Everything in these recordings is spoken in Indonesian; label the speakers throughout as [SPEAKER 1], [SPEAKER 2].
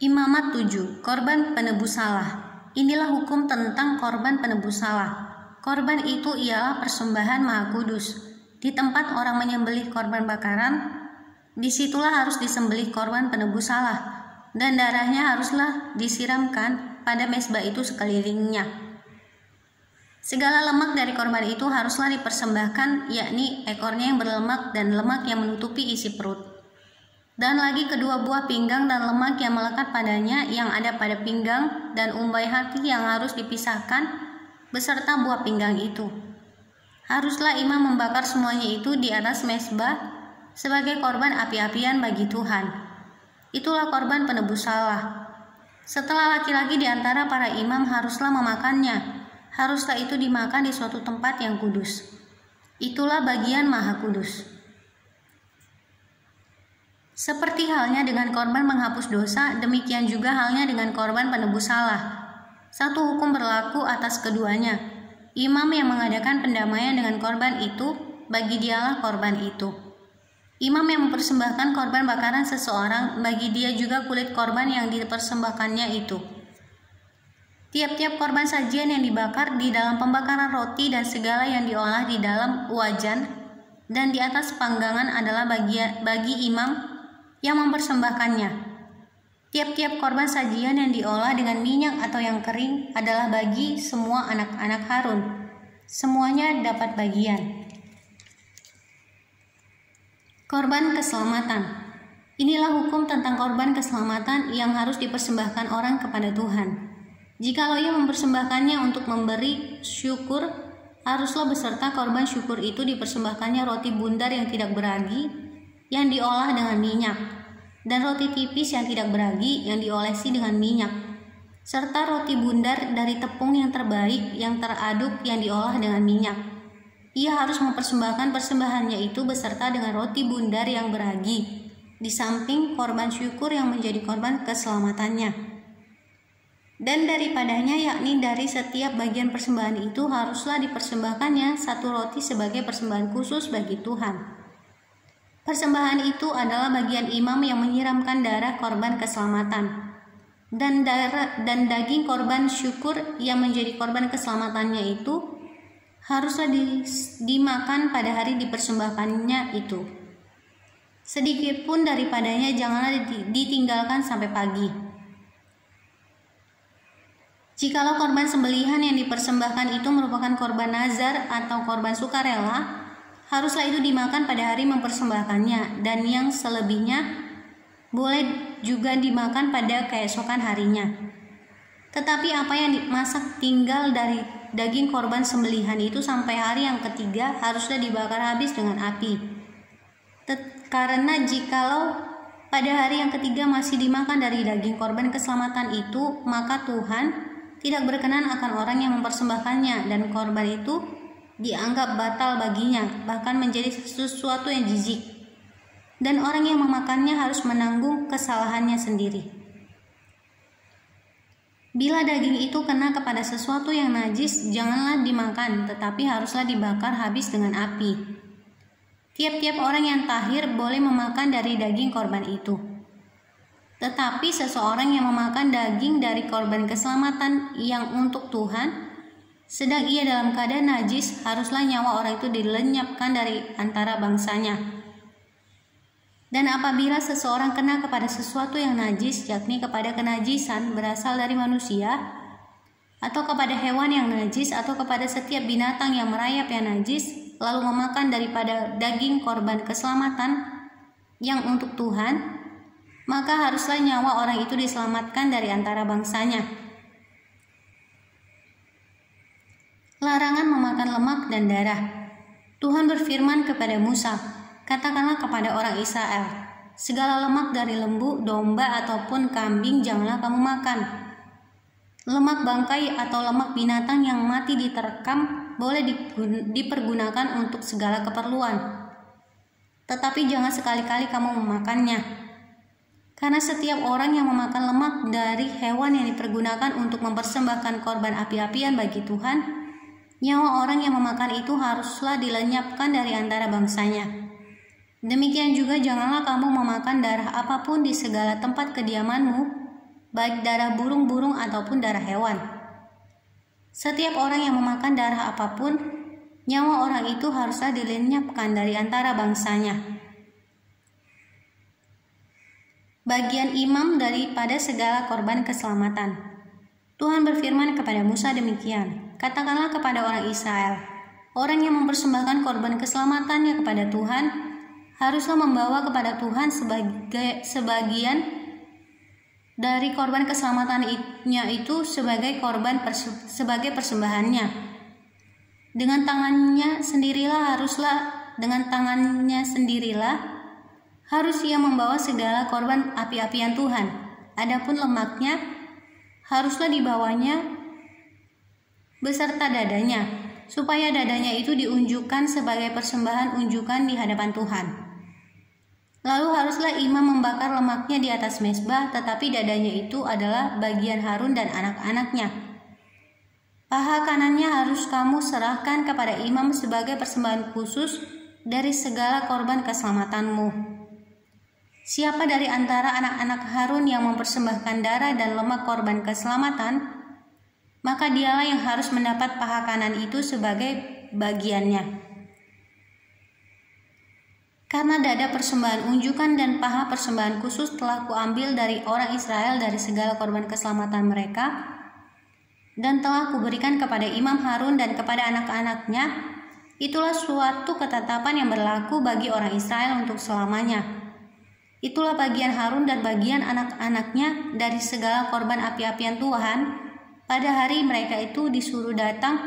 [SPEAKER 1] Imamat 7. Korban penebus salah. Inilah hukum tentang korban penebus salah. Korban itu ialah persembahan Maha Kudus. Di tempat orang menyembelih korban bakaran, disitulah harus disembelih korban penebus salah, dan darahnya haruslah disiramkan pada mezbah itu sekelilingnya. Segala lemak dari korban itu haruslah dipersembahkan, yakni ekornya yang berlemak dan lemak yang menutupi isi perut. Dan lagi kedua buah pinggang dan lemak yang melekat padanya yang ada pada pinggang dan umbai hati yang harus dipisahkan beserta buah pinggang itu. Haruslah imam membakar semuanya itu di atas mezbah sebagai korban api-apian bagi Tuhan. Itulah korban penebus salah. Setelah laki-laki di antara para imam haruslah memakannya, haruslah itu dimakan di suatu tempat yang kudus. Itulah bagian Maha Kudus. Seperti halnya dengan korban menghapus dosa, demikian juga halnya dengan korban penebus salah. Satu hukum berlaku atas keduanya. Imam yang mengadakan pendamaian dengan korban itu, bagi dialah korban itu. Imam yang mempersembahkan korban bakaran seseorang, bagi dia juga kulit korban yang dipersembahkannya itu. Tiap-tiap korban sajian yang dibakar di dalam pembakaran roti dan segala yang diolah di dalam wajan dan di atas panggangan adalah bagi imam yang mempersembahkannya. Tiap-tiap korban sajian yang diolah dengan minyak atau yang kering adalah bagi semua anak-anak Harun. Semuanya dapat bagian. Korban keselamatan. Inilah hukum tentang korban keselamatan yang harus dipersembahkan orang kepada Tuhan. Jikalau ia mempersembahkannya untuk memberi syukur, haruslah beserta korban syukur itu dipersembahkannya roti bundar yang tidak beragi, yang diolah dengan minyak, dan roti tipis yang tidak beragi yang diolesi dengan minyak, serta roti bundar dari tepung yang terbaik yang teraduk yang diolah dengan minyak. Ia harus mempersembahkan persembahannya itu beserta dengan roti bundar yang beragi, di samping korban syukur yang menjadi korban keselamatannya. Dan daripadanya, yakni dari setiap bagian persembahan itu haruslah dipersembahkannya satu roti sebagai persembahan khusus bagi Tuhan. Persembahan itu adalah bagian imam yang menyiramkan darah korban keselamatan dan daging korban syukur yang menjadi korban keselamatannya itu haruslah dimakan pada hari dipersembahkannya itu. Sedikit pun daripadanya janganlah ditinggalkan sampai pagi. Jikalau korban sembelihan yang dipersembahkan itu merupakan korban nazar atau korban sukarela, haruslah itu dimakan pada hari mempersembahkannya, dan yang selebihnya boleh juga dimakan pada keesokan harinya. Tetapi apa yang dimasak tinggal dari daging korban sembelihan itu sampai hari yang ketiga haruslah dibakar habis dengan api. Karena jikalau pada hari yang ketiga masih dimakan dari daging korban keselamatan itu, maka Tuhan tidak berkenan akan orang yang mempersembahkannya, dan korban itu dianggap batal baginya, bahkan menjadi sesuatu yang jijik. Dan orang yang memakannya harus menanggung kesalahannya sendiri. Bila daging itu kena kepada sesuatu yang najis, janganlah dimakan, tetapi haruslah dibakar habis dengan api. Tiap-tiap orang yang tahir boleh memakan dari daging korban itu. Tetapi seseorang yang memakan daging dari korban keselamatan yang untuk Tuhan, sedang ia dalam keadaan najis, haruslah nyawa orang itu dilenyapkan dari antara bangsanya. Dan apabila seseorang kena kepada sesuatu yang najis, yakni kepada kenajisan berasal dari manusia, atau kepada hewan yang najis, atau kepada setiap binatang yang merayap yang najis, lalu memakan daripada daging korban keselamatan yang untuk Tuhan, maka haruslah nyawa orang itu diselamatkan dari antara bangsanya. Larangan memakan lemak dan darah. Tuhan berfirman kepada Musa, katakanlah kepada orang Israel, segala lemak dari lembu, domba ataupun kambing janganlah kamu makan. Lemak bangkai atau lemak binatang yang mati diterkam boleh dipergunakan untuk segala keperluan. Tetapi jangan sekali-kali kamu memakannya. Karena setiap orang yang memakan lemak dari hewan yang dipergunakan untuk mempersembahkan korban api-apian bagi Tuhan, nyawa orang yang memakan itu haruslah dilenyapkan dari antara bangsanya. Demikian juga janganlah kamu memakan darah apapun di segala tempat kediamanmu, baik darah burung-burung ataupun darah hewan. Setiap orang yang memakan darah apapun, nyawa orang itu haruslah dilenyapkan dari antara bangsanya. Bagian imam daripada segala korban keselamatan. Tuhan berfirman kepada Musa demikian, katakanlah kepada orang Israel, orang yang mempersembahkan korban keselamatannya kepada Tuhan, haruslah membawa kepada Tuhan sebagian dari korban keselamatannya itu sebagai sebagai persembahannya. Dengan tangannya sendirilah harus ia membawa segala korban api-apian Tuhan. Adapun lemaknya haruslah dibawanya beserta dadanya, supaya dadanya itu diunjukkan sebagai persembahan unjukan di hadapan Tuhan. Lalu haruslah imam membakar lemaknya di atas mezbah, tetapi dadanya itu adalah bagian Harun dan anak-anaknya. Paha kanannya harus kamu serahkan kepada imam sebagai persembahan khusus dari segala korban keselamatanmu. Siapa dari antara anak-anak Harun yang mempersembahkan darah dan lemak korban keselamatan, maka dialah yang harus mendapat paha kanan itu sebagai bagiannya. Karena dada persembahan unjukan dan paha persembahan khusus telah kuambil dari orang Israel dari segala korban keselamatan mereka, dan telah kuberikan kepada imam Harun dan kepada anak-anaknya, itulah suatu ketetapan yang berlaku bagi orang Israel untuk selamanya. Itulah bagian Harun dan bagian anak-anaknya dari segala korban api-apian Tuhan, pada hari mereka itu disuruh datang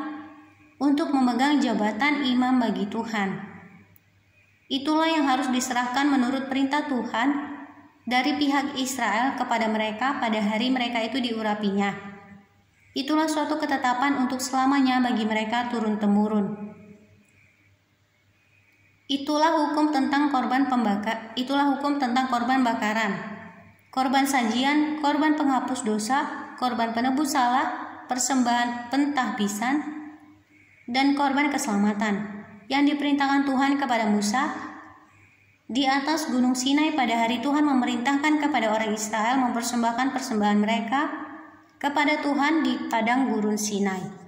[SPEAKER 1] untuk memegang jabatan imam bagi Tuhan. Itulah yang harus diserahkan menurut perintah Tuhan dari pihak Israel kepada mereka pada hari mereka itu diurapinya. Itulah suatu ketetapan untuk selamanya bagi mereka turun-temurun. Itulah hukum tentang korban bakaran, korban sajian, korban penghapus dosa, korban penebus salah, persembahan pentahbisan, dan korban keselamatan yang diperintahkan Tuhan kepada Musa di atas gunung Sinai pada hari Tuhan memerintahkan kepada orang Israel mempersembahkan persembahan mereka kepada Tuhan di padang gurun Sinai.